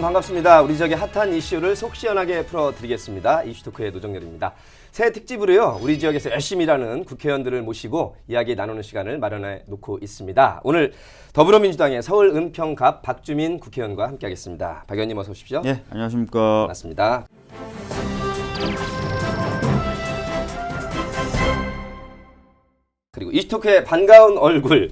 반갑습니다. 우리 지역의 핫한 이슈를 속 시원하게 풀어드리겠습니다. 이슈토크의 노정렬입니다. 새 특집으로요, 우리 지역에서 열심히 일하는 국회의원들을 모시고 이야기 나누는 시간을 마련해 놓고 있습니다. 오늘 더불어민주당의 서울 은평갑 박주민 국회의원과 함께하겠습니다. 박 의원님 어서 오십시오. 네, 안녕하십니까. 반갑습니다. 그리고 이슈토크의 반가운 얼굴,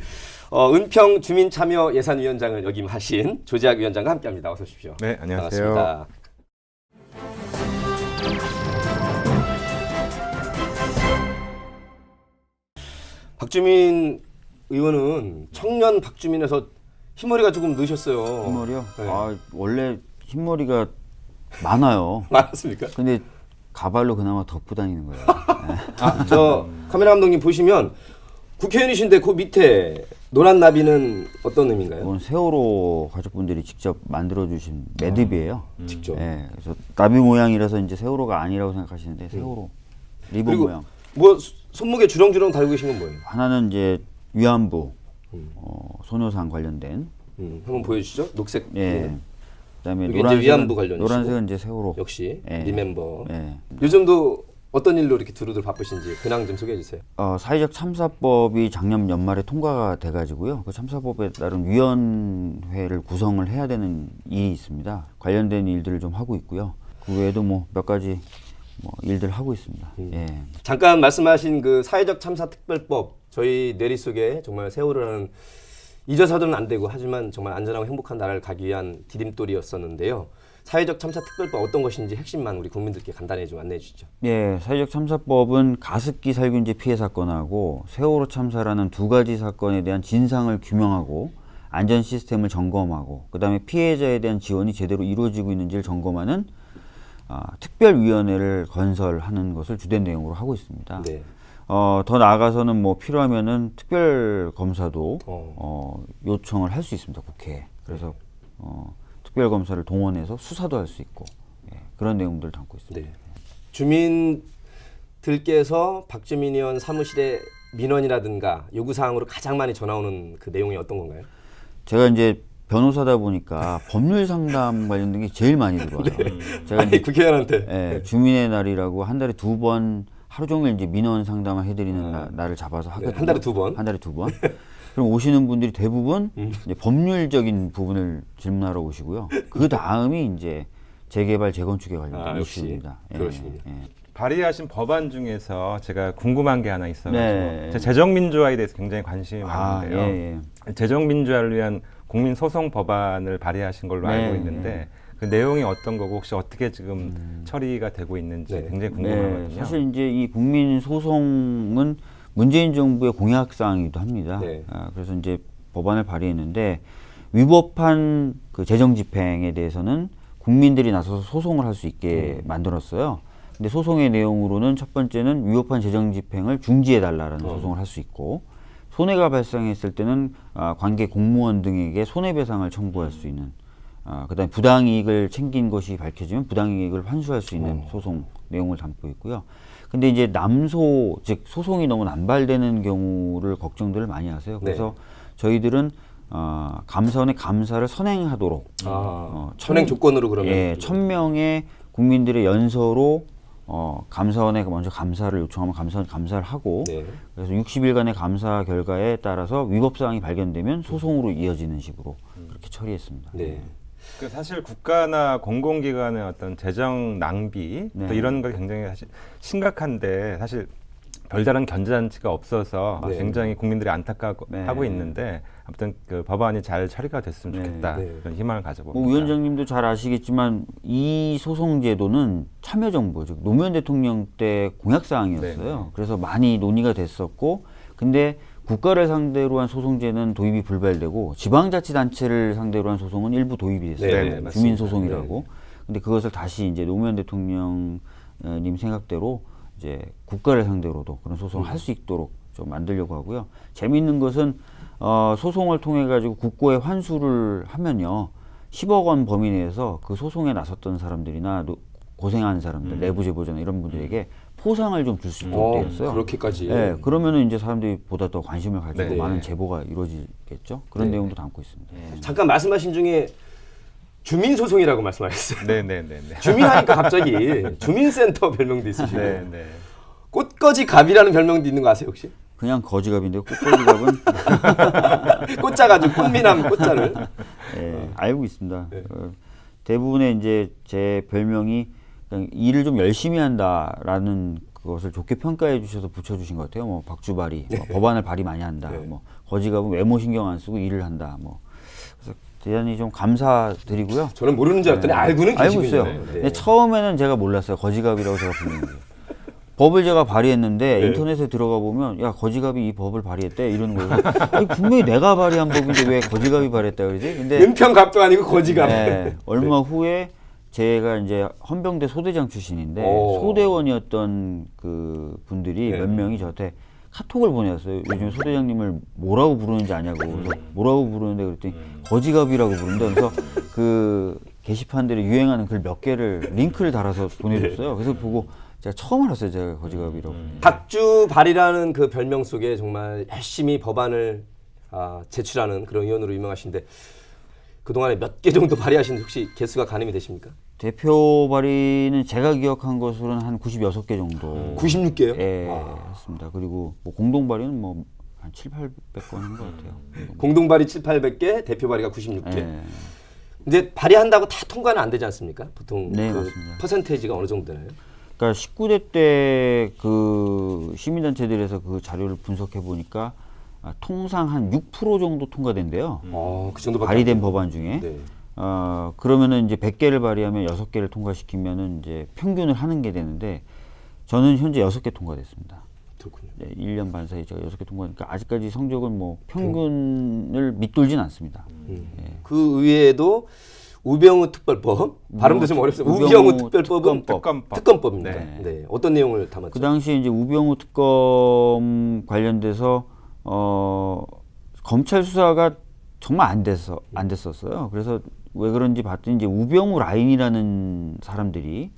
은평 주민참여예산위원장을 역임하신 조재학 위원장과 함께합니다. 어서 오십시오. 네, 안녕하세요. 반갑습니다. 박주민 의원은 청년 박주민에서 흰머리가 조금 늦으셨어요. 흰머리요? 네. 아, 원래 흰머리가 많아요. 맞습니까? 근데 가발로 그나마 덮고 다니는 거예요. 저 카메라 감독님 보시면 국회의원이신데 그 밑에 노란 나비는 어떤 의미인가요? 이건 세월호 가족분들이 직접 만들어주신 매듭이에요. 직접. 네, 그래서 나비 모양이라서 이제 세월호가 아니라고 생각하시는데 세월호 리본 그리고 모양. 뭐 손목에 주렁주렁 달고 계신 건 뭐예요? 하나는 이제 위안부 소녀상 관련된. 한번 보여주시죠. 녹색. 예. 그다음에 이게 이제 위안부 관련이시고. 노란색은 이제 세월호. 역시 예. 리멤버. 예. 요즘도 어떤 일로 이렇게 두루두루 바쁘신지 근황 좀 소개해 주세요. 사회적 참사법이 작년 연말에 통과가 돼가지고요. 그 참사법에 따른 위원회를 구성을 해야 되는 일이 있습니다. 관련된 일들을 좀 하고 있고요. 그 외에도 뭐 몇 가지 일들 하고 있습니다. 예. 잠깐 말씀하신 그 사회적 참사 특별법, 저희 뇌리 속에 정말 세월호라는 잊어서는 안 되고 하지만 정말 안전하고 행복한 나라를 가기 위한 디딤돌이었었는데요. 사회적 참사 특별법 어떤 것인지 핵심만 우리 국민들께 간단히 좀 안내해 주시죠. 예, 사회적 참사법은 가습기 살균제 피해 사건하고 세월호 참사라는 두 가지 사건에 대한 진상을 규명하고 안전 시스템을 점검하고 그다음에 피해자에 대한 지원이 제대로 이루어지고 있는지를 점검하는 특별위원회를 건설하는 것을 주된 내용으로 하고 있습니다. 네. 더 나아가서는 뭐 필요하면은 특별검사도 요청을 할 수 있습니다, 국회에. 그래서 특별검사를 동원해서 수사도 할 수 있고 그런 내용들을 담고 있습니다. 네. 주민들께서 박주민 의원 사무실에 민원이라든가 요구사항으로 가장 많이 전화오는 그 내용이 어떤 건가요? 제가 이제 변호사다 보니까 법률 상담 관련된 게 제일 많이 들어와요. 제가 이제 국회의원한테. 주민의 날이라고 한 달에 2번 하루 종일 이제 민원 상담을 해드리는 날을 잡아서 하거든요. 한 달에 2번? 한 달에 2번. 그럼 오시는 분들이 대부분 이제 법률적인 부분을 질문하러 오시고요. 그 다음이 이제 재개발, 재건축에 관련된 이슈입니다. 그러시군요. 발의하신 법안 중에서 제가 궁금한 게 하나 있어가지고 네. 제가 재정민주화에 대해서 굉장히 관심이 많은데요. 예. 재정민주화를 위한 국민소송 법안을 발의하신 걸로 네. 알고 있는데 그 내용이 어떤 거고 혹시 어떻게 지금 처리가 되고 있는지 네. 굉장히 궁금하거든요. 사실 이제 이 국민소송은 문재인 정부의 공약사항이기도 합니다. 네. 그래서 이제 법안을 발의했는데 위법한 그 재정 집행에 대해서는 국민들이 나서서 소송을 할 수 있게 만들었어요. 근데 소송의 내용으로는 첫 번째는 위법한 재정 집행을 중지해달라는 소송을 할 수 있고 손해가 발생했을 때는 관계 공무원 등에게 손해배상을 청구할 수 있는 그다음에 부당이익을 챙긴 것이 밝혀지면 부당이익을 환수할 수 있는 소송 내용을 담고 있고요. 근데 이제 남소 즉 소송이 너무 남발되는 경우를 걱정들을 많이 하세요. 그래서 저희들은 감사원의 감사를 선행하도록 선행 조건으로 그러면 1,000명의 국민들의 연서로 감사원에 먼저 감사를 요청하면 감사원 감사를 하고 그래서 60일간의 감사 결과에 따라서 위법 사항이 발견되면 소송으로 이어지는 식으로 그렇게 처리했습니다. 네. 그 사실 국가나 공공기관의 어떤 재정 낭비 또 이런 거 굉장히 사실 심각한데 사실 별다른 견제장치가 없어서 굉장히 국민들이 안타까워하고 있는데 아무튼 그 법안이 잘 처리가 됐으면 좋겠다 그런 희망을 가져봅니다. 위원장님도 잘 아시겠지만 이 소송 제도는 참여정부 즉 노무현 대통령 때 공약사항이었어요. 그래서 많이 논의가 됐었고 근데 국가를 상대로 한 소송제는 도입이 불발되고 지방자치단체를 상대로 한 소송은 일부 도입이 됐어요. 주민소송이라고. 근데 그것을 다시 이제 노무현 대통령님 생각대로 이제 국가를 상대로도 그런 소송을 할 수 있도록 좀 만들려고 하고요. 재미있는 것은 소송을 통해 가지고 국고에 환수를 하면요. 10억 원 범위 내에서 그 소송에 나섰던 사람들이나 고생한 사람들, 내부 제보자나 이런 분들에게 포상을 좀 줄 수 있도록 되어 있어요. 그렇게까지. 네, 그러면은 이제 사람들이 보다 더 관심을 가지고 많은 제보가 이루어지겠죠. 그런 내용도 담고 있습니다. 잠깐 말씀하신 중에 주민소송이라고 말씀하셨어요. 네네네네. 주민하니까 갑자기 주민센터 별명도 있으시고 네네. 꽃거지 갑이라는 별명도 있는 거 아세요 혹시? 그냥 거지갑인데요. 꽃거지갑은 꽃자가지고 꽃미남 꽃자를. 예, 알고 있습니다. 네. 대부분의 이제 제 별명이 그냥 일을 좀 열심히 한다라는 그것을 좋게 평가해 주셔서 붙여주신 것 같아요. 뭐 박주발이, 뭐 법안을 발의 많이 한다. 네. 뭐 거지갑은 외모 신경 안 쓰고 일을 한다. 뭐 그래서 대단히 좀 감사드리고요. 저는 모르는 줄 알았더니 알고는 알고 계시군요. 있어요. 네. 근데 처음에는 제가 몰랐어요. 거지갑이라고 제가 부르는 게. 법을 제가 발의했는데 네. 인터넷에 들어가 보면 야 거지갑이 이 법을 발의했대 이러는 거예요. 아니, 분명히 내가 발의한 법인데 왜 거지갑이 발의했다 그러지? 근데 은평갑도 아니고 거지갑. 네, 얼마 후에 제가 이제 헌병대 소대장 출신인데 오. 소대원이었던 그 분들이 네. 몇 명이 저한테 카톡을 보내왔어요. 요즘 소대장님을 뭐라고 부르는지 아냐고. 그래서 뭐라고 부르는데 그랬더니 거지갑이라고 부른다. 그래서 그 게시판들이 유행하는 글 몇 개를 링크를 달아서 보내줬어요. 그래서 보고 제가 처음 알았어요. 제가 거지갑이라고. 박주발이라는 그 별명 속에 정말 열심히 법안을 제출하는 그런 의원으로 유명하신데 그동안에 몇 개 정도 발의하신 혹시 개수가 가늠이 되십니까? 대표 발의는 제가 기억한 것으로는 한 96개 정도. 96개요? 예, 했습니다. 그리고 뭐 공동 발의는 뭐 한 7, 800건 한 것 같아요. 공동 발의 7, 800개, 대표 발의가 96개. 예. 이제 발의한다고 다 통과는 안 되지 않습니까? 보통 네, 그 맞습니다. 퍼센테이지가 어느 정도 되나요? 그러니까 19대 때 그 시민단체들에서 그 자료를 분석해 보니까 통상 한 6% 정도 통과된대요. 그 정도밖에 발의된 안 돼요. 법안 중에. 네. 그러면은 이제 100개를 발의하면 6개를 통과시키면은 이제 평균을 하는 게 되는데 저는 현재 6개 통과됐습니다. 그렇군요. 네, 1년 반 사이 제가 6개 통과하니까 아직까지 성적은 뭐 평균을 밑돌진 않습니다. 예. 그 외에도 우병우 특별법 발음도 좀 어렵습니다. 우병우 우병우 특별법은 특검법. 특검법입니다. 네. 네. 어떤 내용을 담았죠? 그 당시에 이제 우병우 특검 관련돼서 검찰 수사가 정말 안 됐었어요. 그래서 왜 그런지 봤더니 이제 우병우 라인이라는 사람들이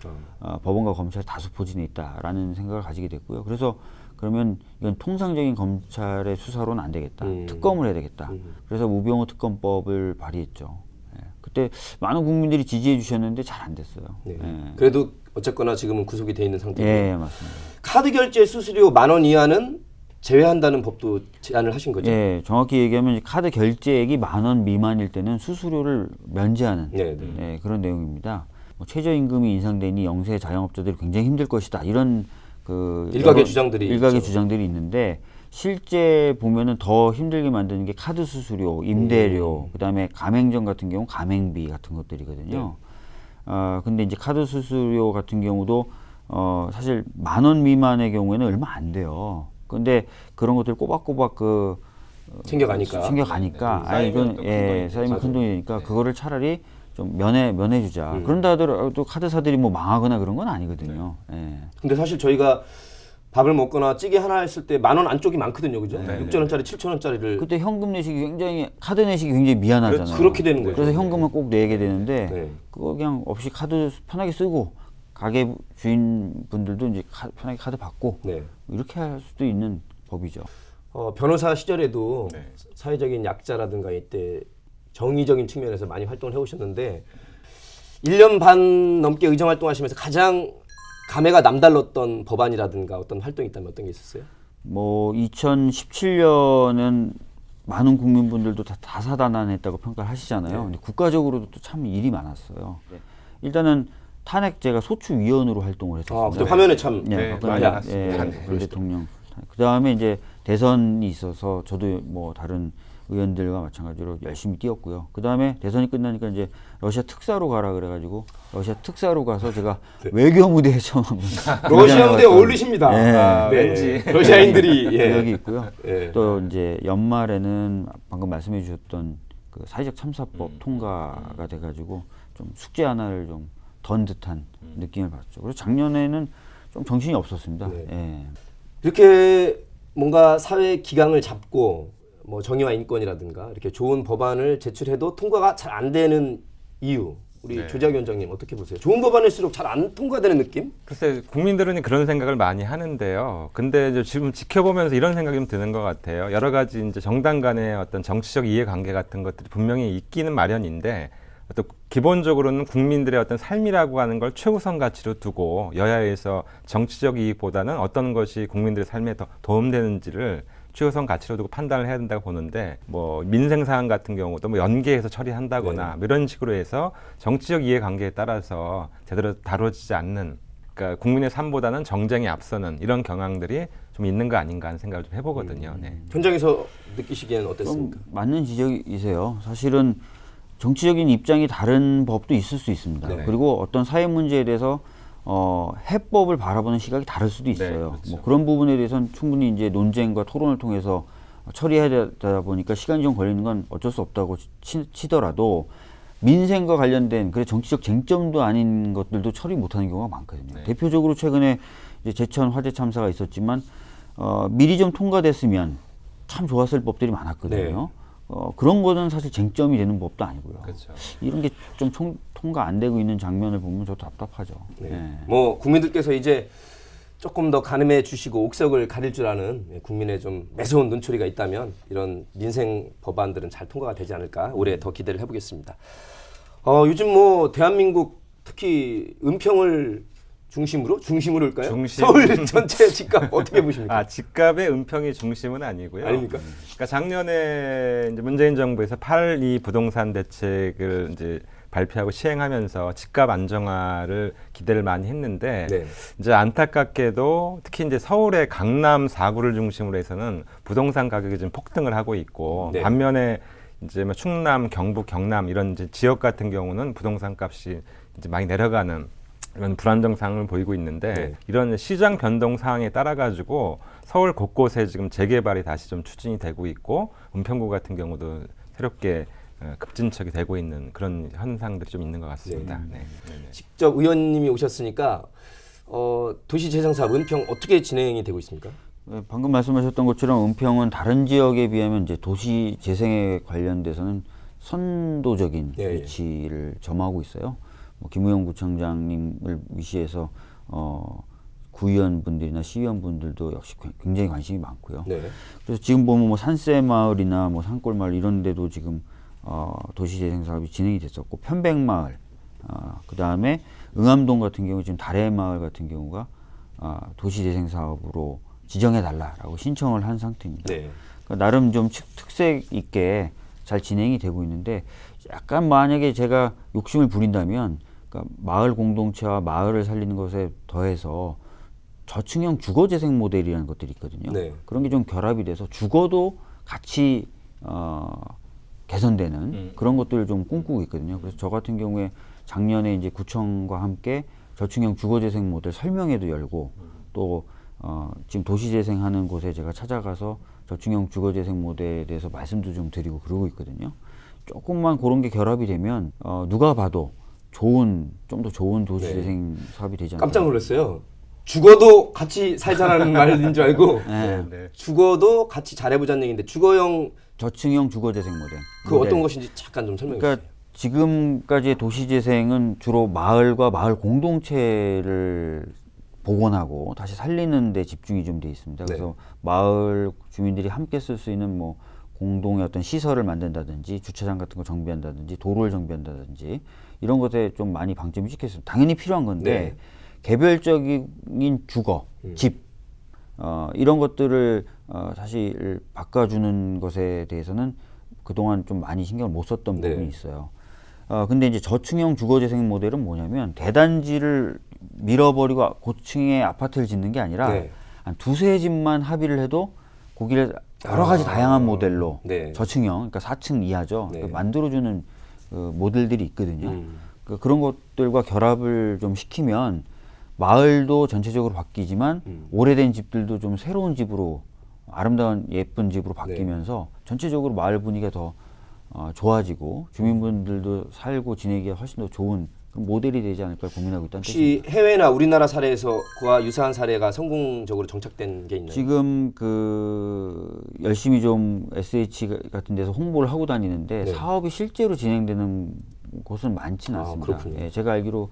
법원과 검찰 다수 포진해 있다라는 생각을 가지게 됐고요. 그래서 그러면 이건 통상적인 검찰의 수사로는 안 되겠다. 특검을 해야 되겠다. 그래서 우병우 특검법을 발의했죠. 예. 그때 많은 국민들이 지지해 주셨는데 잘 안 됐어요. 네. 예. 그래도 어쨌거나 지금은 구속이 돼 있는 상태고 예, 맞습니다. 카드 결제 수수료 10,000원 이하는 제외한다는 법도 제안을 하신 거죠? 예, 정확히 얘기하면 카드 결제액이 10,000원 미만일 때는 수수료를 면제하는 네, 네. 예, 그런 내용입니다. 뭐 최저임금이 인상되니 영세 자영업자들이 굉장히 힘들 것이다. 이런 그 일각의 주장들이 일각의 있죠. 주장들이 있는데 실제 보면은 더 힘들게 만드는 게 카드 수수료, 임대료, 그다음에 가맹점 같은 경우 가맹비 같은 것들이거든요. 근데 이제 카드 수수료 같은 경우도 사실 10,000원 미만의 경우에는 얼마 안 돼요. 근데 그런 것들 꼬박꼬박 챙겨가니까 아 이건 쌓이면 큰 돈이 되니까 그거를 차라리 좀 면해주자. 그런다 하더라도 카드사들이 뭐 망하거나 그런 건 아니거든요. 예. 근데 사실 저희가 밥을 먹거나 찌개 하나 했을 때 10,000원 안쪽이 많거든요, 그죠? 6,000원짜리, 7,000원짜리를 그때 현금 내시기 굉장히 카드 내시기 굉장히 미안하잖아요. 그렇게 되는 거죠. 그래서 현금은 꼭 내게 되는데 네. 그거 그냥 없이 카드 편하게 쓰고 가게 주인분들도 이제 편하게 카드 받고 네. 이렇게 할 수도 있는 법이죠. 변호사 시절에도 네. 사회적인 약자라든가 이때 정의적인 측면에서 많이 활동을 해오셨는데 1년 반 넘게 의정 활동하시면서 가장 감회가 남달랐던 법안이라든가 어떤 활동이 있다면 어떤 게 있었어요? 뭐 2017년은 많은 국민분들도 다 다사다난했다고 평가를 하시잖아요. 근데 국가적으로도 또 참 일이 많았어요. 일단은 탄핵 제가 소추위원으로 활동을 했었습니다. 그때 화면에 참 예, 네, 박근혜 많이 야, 나왔습니다. 전 대통령. 그 다음에 이제 대선이 있어서 저도 뭐 다른 의원들과 마찬가지로 열심히 뛰었고요. 그 다음에 대선이 끝나니까 이제 러시아 특사로 가라 그래가지고 러시아 특사로 가서 제가 외교 무대에 처음 러시아 무대에 어울리십니다. 예. 왠지. 러시아인들이 기억이 있고요. 예. 또 이제 연말에는 방금 말씀해 주셨던 그 사회적 참사법 통과가 돼가지고 좀 숙제 하나를 좀 던 듯한 느낌을 받죠. 그래서 작년에는 좀 정신이 없었습니다. 네. 예. 이렇게 뭔가 사회 기강을 잡고 뭐 정의와 인권이라든가 이렇게 좋은 법안을 제출해도 통과가 잘 안 되는 이유 우리 조작 위원장님 어떻게 보세요? 좋은 법안일수록 잘 안 통과되는 느낌? 글쎄 국민들은 그런 생각을 많이 하는데요. 근데 이제 지금 지켜보면서 이런 생각이 좀 드는 것 같아요. 여러 가지 이제 정당 간의 어떤 정치적 이해관계 같은 것들이 분명히 있기는 마련인데 어떤 기본적으로는 국민들의 어떤 삶이라고 하는 걸 최우선 가치로 두고 여야에서 정치적 이익보다는 어떤 것이 국민들의 삶에 더 도움되는지를 최우선 가치로 두고 판단을 해야 된다고 보는데 뭐 민생 사안 같은 경우도 뭐 연계해서 처리한다거나 뭐 이런 식으로 해서 정치적 이해관계에 따라서 제대로 다뤄지지 않는, 그러니까 국민의 삶보다는 정쟁이 앞서는 이런 경향들이 좀 있는 거 아닌가 하는 생각을 좀 해보거든요. 네. 현장에서 느끼시기에는 어땠습니까? 맞는 지적이세요. 사실은 정치적인 입장이 다른 법도 있을 수 있습니다. 네. 그리고 어떤 사회 문제에 대해서 해법을 바라보는 시각이 다를 수도 있어요. 네, 그렇죠. 뭐 그런 부분에 대해서는 충분히 이제 논쟁과 토론을 통해서 처리해야 되다 보니까 시간이 좀 걸리는 건 어쩔 수 없다고 치더라도 민생과 관련된 그래 정치적 쟁점도 아닌 것들도 처리 못하는 경우가 많거든요. 네. 대표적으로 최근에 이제 제천 화재 참사가 있었지만 미리 좀 통과됐으면 참 좋았을 법들이 많았거든요. 그런 거는 사실 쟁점이 되는 법도 아니고요. 그렇죠. 이런 게 좀 통과 안 되고 있는 장면을 보면 저도 답답하죠. 네. 네. 뭐 국민들께서 이제 조금 더 가늠해 주시고 옥석을 가릴 줄 아는 국민의 좀 매서운 눈초리가 있다면 이런 민생 법안들은 잘 통과가 되지 않을까 올해 더 기대를 해보겠습니다. 요즘 뭐 대한민국 특히 은평을 중심으로일까요? 중심. 서울 전체 집값 어떻게 보십니까? 아, 집값의 은평이 중심은 아니고요. 아닙니까? 그러니까 작년에 이제 문재인 정부에서 8.2 부동산 대책을 이제 발표하고 시행하면서 집값 안정화를 기대를 많이 했는데 네. 이제 안타깝게도 특히 이제 서울의 강남 4구를 중심으로 해서는 부동산 가격이 좀 폭등을 하고 있고 네. 반면에 이제 뭐 충남, 경북, 경남 이런 이제 지역 같은 경우는 부동산 값이 이제 많이 내려가는 이런 불안정 상황을 보이고 있는데 네. 이런 시장 변동 상황에 따라 가지고 서울 곳곳에 지금 재개발이 다시 좀 추진이 되고 있고 은평구 같은 경우도 새롭게 급진척이 되고 있는 그런 현상들이 좀 있는 것 같습니다. 네. 네. 직접 의원님이 오셨으니까 도시재생사업 은평 어떻게 진행이 되고 있습니까? 네, 방금 말씀하셨던 것처럼 은평은 다른 지역에 비하면 이제 도시 재생에 관련돼서는 선도적인 예, 예. 위치를 점하고 있어요. 뭐 김우영 구청장님을 위시해서 구의원분들이나 시의원분들도 역시 굉장히 관심이 많고요. 네. 그래서 지금 보면 뭐 산세마을이나 뭐 산골마을 이런 데도 지금 도시재생 사업이 진행이 됐었고 편백마을, 그 다음에 응암동 같은 경우 지금 다래마을 같은 경우가 도시재생 사업으로 지정해달라라고 신청을 한 상태입니다. 네. 그러니까 나름 좀 특색 있게 잘 진행이 되고 있는데 약간 만약에 제가 욕심을 부린다면 그러니까 마을 공동체와 마을을 살리는 것에 더해서 저층형 주거재생 모델이라는 것들이 있거든요. 네. 그런 게 좀 결합이 돼서 주거도 같이 개선되는 그런 것들을 좀 꿈꾸고 있거든요. 그래서 저 같은 경우에 작년에 이제 구청과 함께 저층형 주거재생 모델 설명회도 열고 또 지금 도시재생하는 곳에 제가 찾아가서 저층형 주거재생 모델에 대해서 말씀도 좀 드리고 그러고 있거든요. 조금만 그런 게 결합이 되면 누가 봐도 좀 더 좋은 도시재생 사업이 되지 않을까. 깜짝 놀랐어요. 죽어도 같이 살자라는 말인 줄 알고 네. 네. 죽어도 죽어도 같이 잘해보자는 얘기인데 주거형 저층형 주거재생 모델. 그 어떤 것인지 잠깐 좀 설명해 그러니까 주세요. 지금까지의 도시재생은 주로 마을과 마을 공동체를 복원하고 다시 살리는 데 집중이 좀 돼 있습니다. 그래서 네. 마을 주민들이 함께 쓸 수 있는 뭐 공동의 어떤 시설을 만든다든지 주차장 같은 거 정비한다든지 도로를 정비한다든지 이런 것에 좀 많이 방점이 찍혀 있습니다. 당연히 필요한 건데 네. 개별적인 주거, 집 이런 것들을 사실 바꿔주는 것에 대해서는 그동안 좀 많이 신경을 못 썼던 네. 부분이 있어요. 근데 이제 저층형 주거재생 모델은 뭐냐면 대단지를 밀어버리고 고층에 아파트를 짓는 게 아니라 네. 한 두세 집만 합의를 해도 거기를 여러 가지 다양한 모델로 네. 저층형, 그러니까 4층 이하죠. 네. 그러니까 만들어주는 모델들이 있거든요. 그러니까 그런 것들과 결합을 좀 시키면 마을도 전체적으로 바뀌지만 오래된 집들도 좀 새로운 집으로 아름다운 예쁜 집으로 바뀌면서 전체적으로 마을 분위기가 더 좋아지고 주민분들도 살고 지내기가 훨씬 더 좋은 그런 모델이 되지 않을까 고민하고 있다는 혹시 뜻입니다. 해외나 우리나라 사례에서 그와 유사한 사례가 성공적으로 정착된 게 있나요? 지금 열심히 좀 SH 같은 데서 홍보를 하고 다니는데 네. 사업이 실제로 진행되는 곳은 많지는 않습니다. 그렇군요. 예, 제가 알기로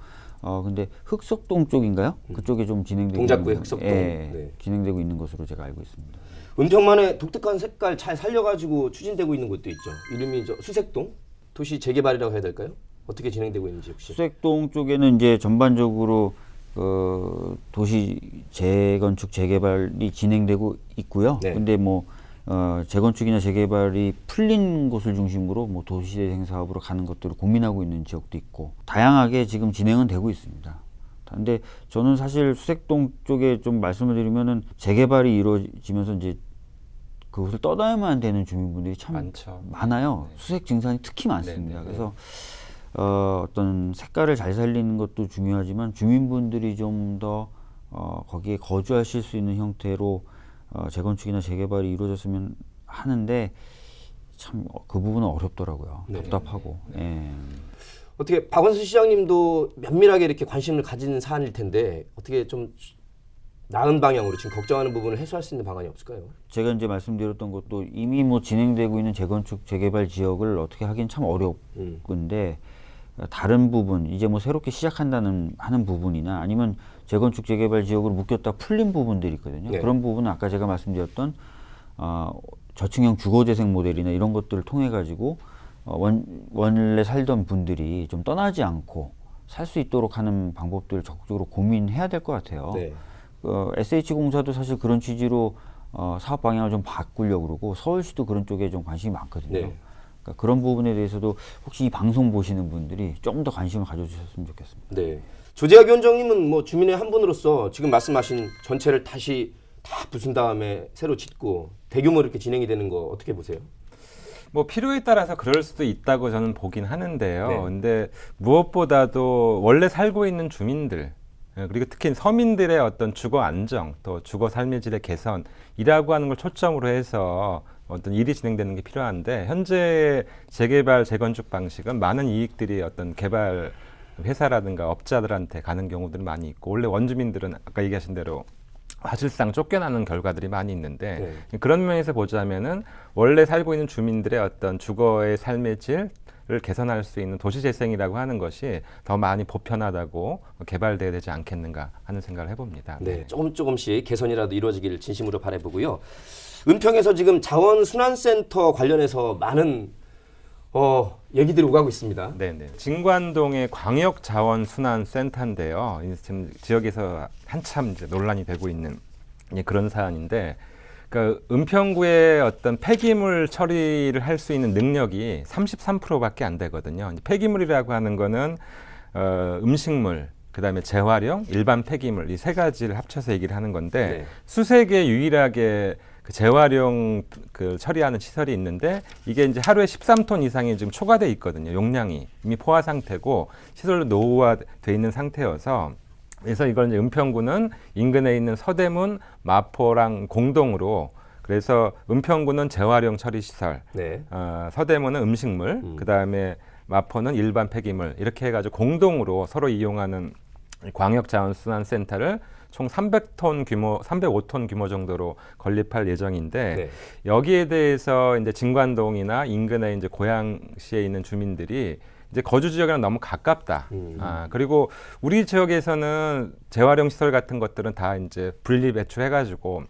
근데 흑석동 쪽인가요? 그쪽에 좀 진행되고 동작구의 있는- 흑석동. 예, 네. 진행되고 있는 것으로 제가 알고 있습니다. 은평만의 독특한 색깔 잘 살려가지고 추진되고 있는 곳도 있죠. 이름이 수색동 도시 재개발이라고 해야 될까요? 어떻게 진행되고 있는지 혹시? 수색동 쪽에는 이제 전반적으로 도시 재건축 재개발이 진행되고 있고요. 네. 근데 뭐 재건축이나 재개발이 풀린 곳을 중심으로 뭐 도시재생 사업으로 가는 것들을 고민하고 있는 지역도 있고 다양하게 지금 진행은 되고 있습니다. 근데 저는 사실 수색동 쪽에 좀 말씀을 드리면은 재개발이 이루어지면서 이제 그곳을 떠나야만 되는 주민분들이 참 많죠. 많아요. 네. 수색 증산이 특히 많습니다. 네. 그래서 어떤 색깔을 잘 살리는 것도 중요하지만 주민분들이 좀 더 거기에 거주하실 수 있는 형태로 재건축이나 재개발이 이루어졌으면 하는데 참 그 부분은 어렵더라고요. 네. 답답하고. 예. 어떻게 박원순 시장님도 면밀하게 이렇게 관심을 가지는 사안일 텐데 어떻게 좀 나은 방향으로 지금 걱정하는 부분을 해소할 수 있는 방안이 없을까요? 제가 이제 말씀드렸던 것도 이미 뭐 진행되고 있는 재건축 재개발 지역을 어떻게 하긴 참 어렵건데 다른 부분 이제 뭐 새롭게 시작한다는 하는 부분이나 아니면 재건축 재개발 지역으로 묶였다 풀린 부분들이 있거든요. 네. 그런 부분은 아까 제가 말씀드렸던 저층형 주거재생 모델이나 이런 것들을 통해 가지고 원래 살던 분들이 좀 떠나지 않고 살 수 있도록 하는 방법들을 적극적으로 고민해야 될 것 같아요. 네. SH공사도 사실 그런 취지로 사업 방향을 좀 바꾸려고 그러고 서울시도 그런 쪽에 좀 관심이 많거든요. 네. 그러니까 그런 부분에 대해서도 혹시 이 방송 보시는 분들이 좀 더 관심을 가져주셨으면 좋겠습니다. 네. 조재학 위원장님은 뭐 주민의 한 분으로서 지금 말씀하신 전체를 다시 다 부순 다음에 새로 짓고 대규모로 이렇게 진행이 되는 거 어떻게 보세요? 뭐 필요에 따라서 그럴 수도 있다고 저는 보긴 하는데요. 네. 근데 무엇보다도 원래 살고 있는 주민들 그리고 특히 서민들의 어떤 주거 안정 또 주거 삶의 질의 개선이라고 하는 걸 초점으로 해서 어떤 일이 진행되는 게 필요한데 현재 재개발 재건축 방식은 많은 이익들이 어떤 개발 회사라든가 업자들한테 가는 경우들이 많이 있고 원래 원주민들은 아까 얘기하신 대로 사실상 쫓겨나는 결과들이 많이 있는데 그런 면에서 보자면은 원래 살고 있는 주민들의 어떤 주거의 삶의 질을 개선할 수 있는 도시재생이라고 하는 것이 더 많이 보편화되고 개발돼야 되지 않겠는가 하는 생각을 해봅니다. 네, 조금씩 개선이라도 이루어지기를 진심으로 바라보고요. 은평에서 지금 자원순환센터 관련해서 많은 얘기들이 오가고 있습니다. 네네. 진관동의 광역자원순환센터인데요. 지금 지역에서 한참 이제 논란이 되고 있는 그런 사안인데, 그러니까 은평구의 어떤 폐기물 처리를 할 수 있는 능력이 33%밖에 안 되거든요. 폐기물이라고 하는 거는 음식물, 그다음에 재활용, 일반 폐기물 이 세 가지를 합쳐서 얘기를 하는 건데 네. 수색에 유일하게 그 재활용 그 처리하는 시설이 있는데 이게 이제 하루에 13톤 이상이 지금 초과돼 있거든요. 용량이 이미 포화 상태고 시설로 노후화돼 있는 상태여서 그래서 이걸 이제 은평구는 인근에 있는 서대문, 마포랑 공동으로 그래서 은평구는 재활용 처리 시설, 네. 서대문은 음식물, 그 다음에 마포는 일반 폐기물 이렇게 해가지고 공동으로 서로 이용하는 광역자원순환센터를 총 300톤 규모, 305톤 규모 정도로 건립할 예정인데 네. 여기에 대해서 이제 진관동이나 인근에 이제 고양시에 있는 주민들이 이제 거주 지역이랑 너무 가깝다. 그리고 우리 지역에서는 재활용 시설 같은 것들은 다 이제 분리 배출해가지고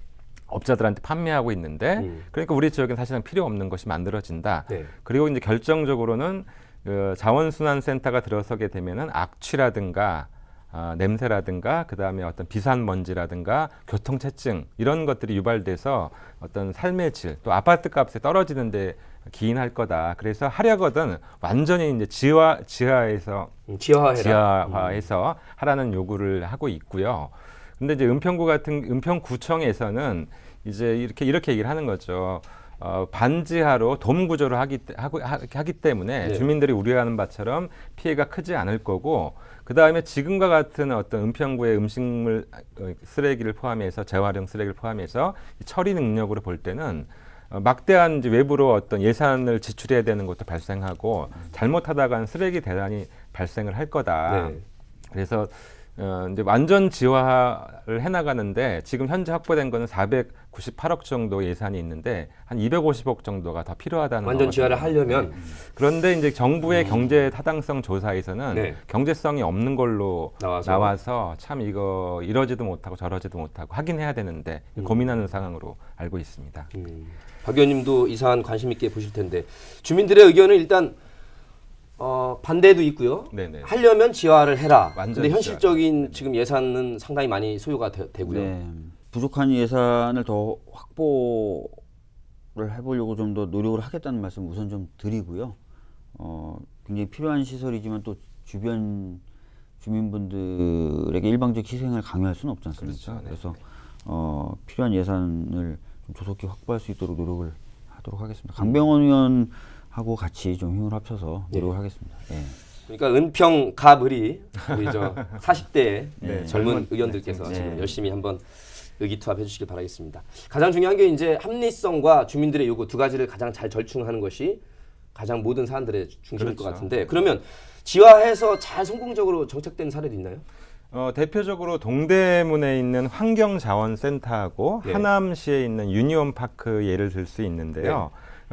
업자들한테 판매하고 있는데 그러니까 우리 지역엔 사실은 필요 없는 것이 만들어진다. 네. 그리고 이제 결정적으로는 그 자원순환센터가 들어서게 되면은 악취라든가 냄새라든가 그다음에 어떤 비산먼지라든가 교통체증 이런 것들이 유발돼서 어떤 삶의 질 또 아파트 값이 떨어지는데 기인할 거다. 그래서 하려거든 완전히 이제 지하에서 지하화해서 하라는 요구를 하고 있고요. 근데 이제 은평구청에서는 이제 이렇게 얘기를 하는 거죠. 반지하로 돔 구조로 하기 때문에 네. 주민들이 우려하는 바처럼 피해가 크지 않을 거고 그 다음에 지금과 같은 어떤 은평구의 음식물 쓰레기를 포함해서 재활용 쓰레기를 포함해서 이 처리 능력으로 볼 때는 막대한 이제 외부로 어떤 예산을 지출해야 되는 것도 발생하고 잘못하다가는 쓰레기 대란이 발생을 할 거다. 네. 그래서 이제 완전 지화를 해나가는데 지금 현재 확보된 거는 498억 정도 예산이 있는데 한 250억 정도가 더 필요하다는 완전 거거든요. 지하를 하려면 그런데 이제 정부의 경제 타당성 조사에서는 네. 경제성이 없는 걸로 나와서. 나와서 참 이거 이러지도 못하고 저러지도 못하고 하긴 해야 되는데 고민하는 상황으로 알고 있습니다. 박 의원님도 이 사안 관심 있게 보실 텐데 주민들의 의견은 일단 반대도 있고요. 네네. 하려면 지하를 해라. 완전히 근데 현실적인 지금 예산은 상당히 많이 소요가 되고요. 네. 부족한 예산을 더 확보를 해보려고 좀 더 노력을 하겠다는 말씀 우선 좀 드리고요. 굉장히 필요한 시설이지만 또 주변 주민분들에게 일방적 희생을 강요할 수는 없지 않습니까? 그렇죠. 네. 그래서 필요한 예산을 좀 조속히 확보할 수 있도록 노력을 하도록 하겠습니다. 강병원 의원하고 같이 좀 힘을 합쳐서 노력을 하겠습니다. 예. 그러니까 은평 갑을이 우리 저 40대 네. 젊은 의원들께서 네. 지금 열심히 한번 의기투합해 주시길 바라겠습니다. 가장 중요한 게 이제 합리성과 주민들의 요구 두 가지를 가장 잘 절충하는 것이 가장 모든 사안들의 중심일 것 그렇죠. 같은데 그러면 지화해서 잘 성공적으로 정착된 사례도 있나요? 대표적으로 동대문에 있는 환경자원센터하고 네. 하남시에 있는 유니온파크 예를 들 수 있는데요.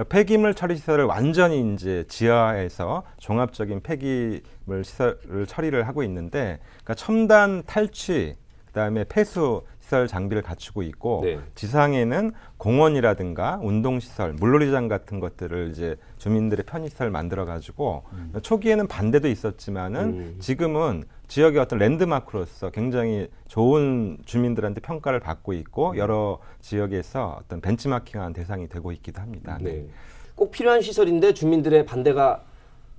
폐기물 처리 시설을 완전히 이제 지하에서 종합적인 폐기물 시설을 처리를 하고 있는데, 그러니까 첨단 탈취, 그다음에 폐수 시설 장비를 갖추고 있고 네. 지상에는 공원이라든가 운동시설, 물놀이장 같은 것들을 이제 주민들의 편의시설 만들어 가지고 초기에는 반대도 있었지만은 지금은 지역의 어떤 랜드마크로서 굉장히 좋은 주민들한테 평가를 받고 있고 여러 지역에서 어떤 벤치마킹한 대상이 되고 있기도 합니다. 네. 꼭 필요한 시설인데 주민들의 반대가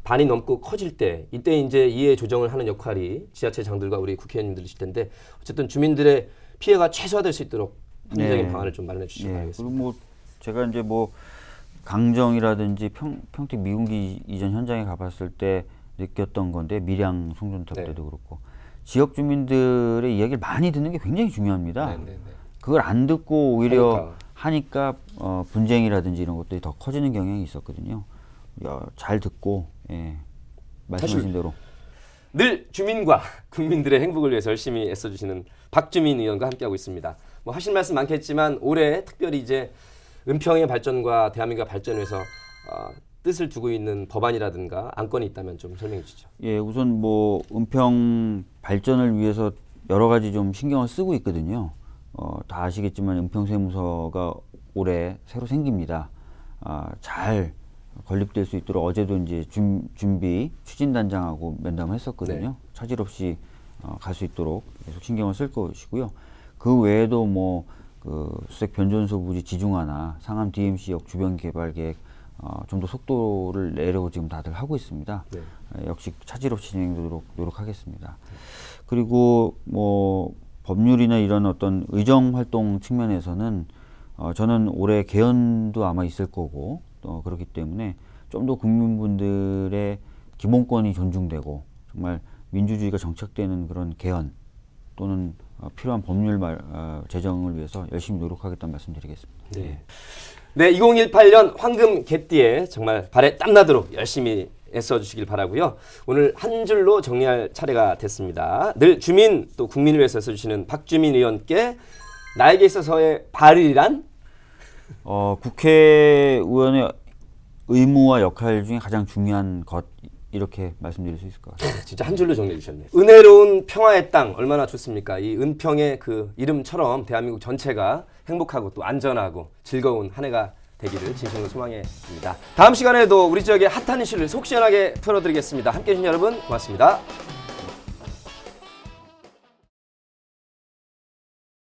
반이 넘고 커질 때 이때 이제 이해 조정을 하는 역할이 지자체장들과 우리 국회의원님들이실 텐데 어쨌든 주민들의 피해가 최소화될 수 있도록 합리적인 네. 방안을 좀 마련해 주시기 예. 바라겠습니다. 그리고 뭐 제가 이제 뭐 강정이라든지 평택 미군기 이전 현장에 가봤을 때 느꼈던 건데 밀양 송전탑 네. 때도 그렇고 지역 주민들의 이야기를 많이 듣는 게 굉장히 중요합니다. 네네네. 그걸 안 듣고 오히려 하니까. 하니까 분쟁이라든지 이런 것들이 더 커지는 경향이 있었거든요. 잘 듣고 말씀하신 사실 대로 늘 주민과 국민들의 행복을 위해서 열심히 애써주시는 박주민 의원과 함께하고 있습니다. 뭐 하실 말씀 많겠지만 올해 특별히 이제 은평의 발전과 대한민국의 발전을 위해서 뜻을 두고 있는 법안이라든가 안건이 있다면 좀 설명해 주시죠. 예, 우선 뭐 은평 발전을 위해서 여러 가지 좀 신경을 쓰고 있거든요. 다 아시겠지만 은평세무서가 올해 새로 생깁니다. 잘 건립될 수 있도록 어제도 이제 준비 추진단장하고 면담을 했었거든요. 네. 차질 없이 갈 수 있도록 계속 신경을 쓸 것이고요. 그 외에도 뭐 그 수색 변전소 부지 지중화나 상암 DMC역 주변 개발 계획 좀 더 속도를 내려고 지금 다들 하고 있습니다. 네. 역시 차질 없이 진행되도록 노력하겠습니다. 그리고 뭐 법률이나 이런 어떤 의정 활동 측면에서는 저는 올해 개헌도 아마 있을 거고 그렇기 때문에 좀 더 국민분들의 기본권이 존중되고 정말 민주주의가 정착되는 그런 개헌 또는 필요한 법률 제정을 위해서 열심히 노력하겠다는 말씀드리겠습니다. 네. 네, 2018년 황금 개띠에 정말 발에 땀나도록 열심히 애써주시길 바라고요. 오늘 한 줄로 정리할 차례가 됐습니다. 늘 주민 또 국민을 위해서 애써주시는 박주민 의원께 나에게 있어서의 발의란? 국회의원의 의무와 역할 중에 가장 중요한 것 이렇게 말씀드릴 수 있을 것 같습니다. 진짜 한 줄로 정리해 주셨네요. 은혜로운 평화의 땅 얼마나 좋습니까? 이 은평의 그 이름처럼 대한민국 전체가 행복하고 또 안전하고 즐거운 한 해가 되기를 진심으로 소망해 봅니다. 다음 시간에도 우리 지역의 핫한 이슈를 속 시원하게 풀어드리겠습니다. 함께해 주신 여러분 고맙습니다.